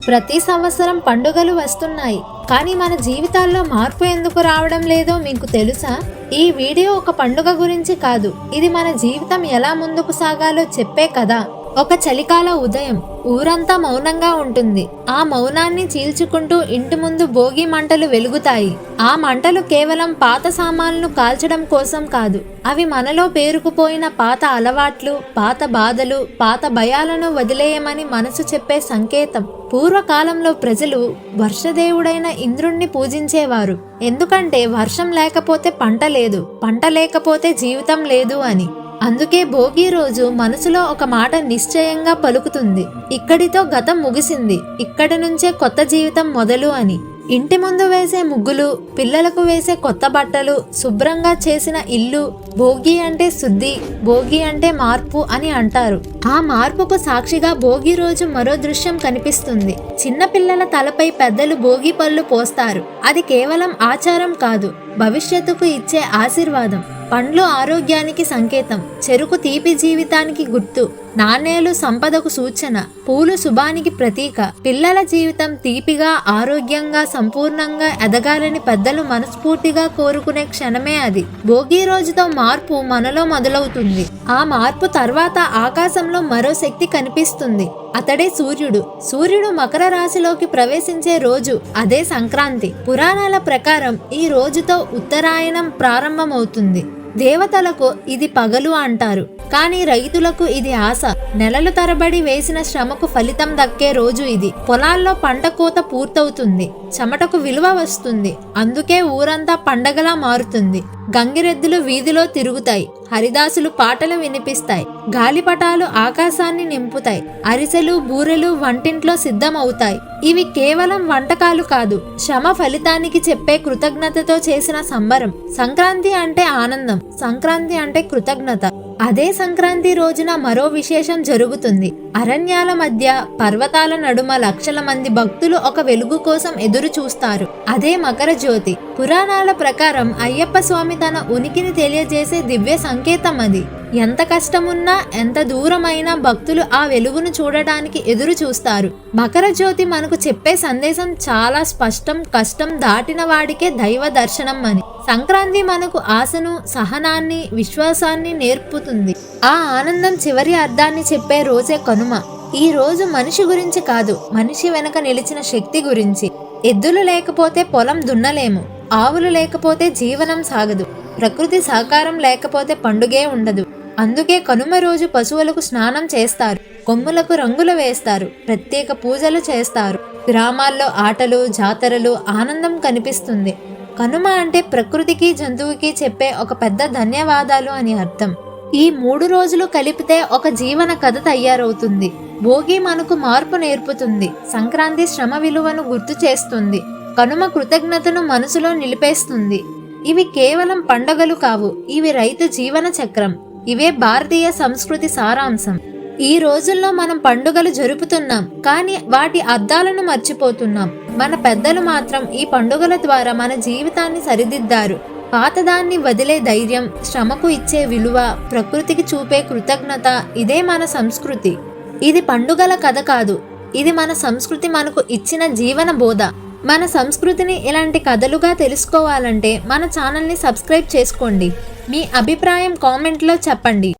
ప్రతి సంవత్సరం పండుగలు వస్తున్నాయి, కానీ మన జీవితాల్లో మార్పు ఎందుకు రావడం లేదో మీకు తెలుసా? ఈ వీడియో ఒక పండుగ గురించి కాదు, ఇది మన జీవితం ఎలా ముందుకు సాగాలో చెప్పే కదా. ఒక చలికాల ఉదయం ఊరంతా మౌనంగా ఉంటుంది. ఆ మౌనాన్ని చీల్చుకుంటూ ఇంటి ముందు భోగి మంటలు వెలుగుతాయి. ఆ మంటలు కేవలం పాత సామాన్లను కాల్చడం కోసం కాదు, అవి మనలో పేరుకుపోయిన పాత అలవాట్లు, పాత బాధలు, పాత భయాలను వదిలేయమని మనసు చెప్పే సంకేతం. పూర్వకాలంలో ప్రజలు వర్షదేవుడైన ఇంద్రుణ్ణి పూజించేవారు, ఎందుకంటే వర్షం లేకపోతే పంట లేదు, పంట లేకపోతే జీవితం లేదు అని. అందుకే భోగి రోజు మనసులో ఒక మాట నిశ్చయంగా పలుకుతుంది: ఇక్కడితో గతం ముగిసింది, ఇక్కడి నుంచే కొత్త జీవితం మొదలు అని. ఇంటి ముందు వేసే ముగ్గులు, పిల్లలకు వేసే కొత్త బట్టలు, శుభ్రంగా చేసిన ఇల్లు. భోగి అంటే శుద్ధి, భోగి అంటే మార్పు అని అంటారు. ఆ మార్పుకు సాక్షిగా భోగి రోజు మరో దృశ్యం కనిపిస్తుంది. చిన్న పిల్లల తలపై పెద్దలు భోగి పళ్ళు పోస్తారు. అది కేవలం ఆచారం కాదు, భవిష్యత్తుకు ఇచ్చే ఆశీర్వాదం. పండ్లు ఆరోగ్యానికి సంకేతం, చెరుకు తీపి జీవితానికి గుర్తు, నాణేలు సంపదకు సూచన, పూలు శుభానికి ప్రతీక. పిల్లల జీవితం తీపిగా, ఆరోగ్యంగా, సంపూర్ణంగా ఎదగాలని పెద్దలు మనస్ఫూర్తిగా కోరుకునే క్షణమే అది. భోగి రోజుతో మార్పు మనలో మొదలవుతుంది. ఆ మార్పు తర్వాత ఆకాశంలో మరో శక్తి కనిపిస్తుంది. అతడే సూర్యుడు. సూర్యుడు మకర రాశిలోకి ప్రవేశించే రోజు అదే సంక్రాంతి. పురాణాల ప్రకారం ఈ రోజుతో ఉత్తరాయణం ప్రారంభమవుతుంది. దేవతలకు ఇది పగలు అంటారు, కానీ రైతులకు ఇది ఆశ. నెలలు తరబడి వేసిన శ్రమకు ఫలితం దక్కే రోజు ఇది. పొలాల్లో పంట కోత పూర్తవుతుంది, చెమటకు విలువ వస్తుంది. అందుకే ఊరంతా పండగలా మారుతుంది. గంగిరెద్దులు వీధిలో తిరుగుతాయి, హరిదాసులు పాటలు వినిపిస్తాయి, గాలిపటాలు ఆకాశాన్ని నింపుతాయి, అరిసెలు బూరెలు వంటింట్లో సిద్ధమవుతాయి. ఇవి కేవలం వంటకాలు కాదు, శ్రమ ఫలితానికి చెప్పే కృతజ్ఞతతో చేసిన సంబరం. సంక్రాంతి అంటే ఆనందం, సంక్రాంతి అంటే కృతజ్ఞత. అదే సంక్రాంతి రోజున మరో విశేషం జరుగుతుంది. అరణ్యాల మధ్య, పర్వతాల నడుమ లక్షల మంది భక్తులు ఒక వెలుగు కోసం ఎదురు చూస్తారు. అదే మకర జ్యోతి. పురాణాల ప్రకారం అయ్యప్ప స్వామి తన ఉనికిని తెలియజేసే దివ్య సంకేతం అది. ఎంత కష్టమున్నా, ఎంత దూరమైనా భక్తులు ఆ వెలుగును చూడడానికి ఎదురు చూస్తారు. మకర జ్యోతి మనకు చెప్పే సందేశం చాలా స్పష్టం: కష్టం దాటిన వాడికే దైవ దర్శనం అని. సంక్రాంతి మనకు ఆశను, సహనాన్ని, విశ్వాసాన్ని నేర్పుతుంది. ఆ ఆనందం చివరి అర్థాన్ని చెప్పే రోజే కనుమ. ఈ రోజు మనిషి గురించి కాదు, మనిషి వెనక నిలిచిన శక్తి గురించి. ఎద్దులు లేకపోతే పొలం దున్నలేము, ఆవులు లేకపోతే జీవనం సాగదు, ప్రకృతి సహకారం లేకపోతే పండుగే ఉండదు. అందుకే కనుమ రోజు పశువులకు స్నానం చేస్తారు, కొమ్ములకు రంగులు వేస్తారు, ప్రత్యేక పూజలు చేస్తారు. గ్రామాల్లో ఆటలు, జాతరలు, ఆనందం కనిపిస్తుంది. కనుమ అంటే ప్రకృతికి, జంతువుకి చెప్పే ఒక పెద్ద ధన్యవాదాలు అని అర్థం. ఈ 3 రోజులు కలిపితే ఒక జీవన కథ తయారవుతుంది. భోగి మనకు మార్పు నేర్పుతుంది, సంక్రాంతి శ్రమ విలువను గుర్తు చేస్తుంది, కనుమ కృతజ్ఞతను మనసులో నిలిపేస్తుంది. ఇవి కేవలం పండుగలు కావు, ఇవి రైతు జీవన చక్రం. ఇవే భారతీయ సంస్కృతి సారాంశం. ఈ రోజుల్లో మనం పండుగలు జరుపుతున్నాం, కానీ వాటి అర్థాలను మర్చిపోతున్నాం. మన పెద్దలు మాత్రం ఈ పండుగల ద్వారా మన జీవితాన్ని సరిదిద్దారు. పాతదాన్ని వదిలే ధైర్యం, శ్రమకు ఇచ్చే విలువ, ప్రకృతికి చూపే కృతజ్ఞత, ఇదే మన సంస్కృతి. ఇది పండుగల కథ కాదు, ఇది మన సంస్కృతి మనకు ఇచ్చిన జీవన బోధ. మన సంస్కృతిని ఇలాంటి కథలుగా తెలుసుకోవాలంటే మన ఛానల్ని సబ్స్క్రైబ్ చేసుకోండి. మీ అభిప్రాయం కామెంట్లో చెప్పండి.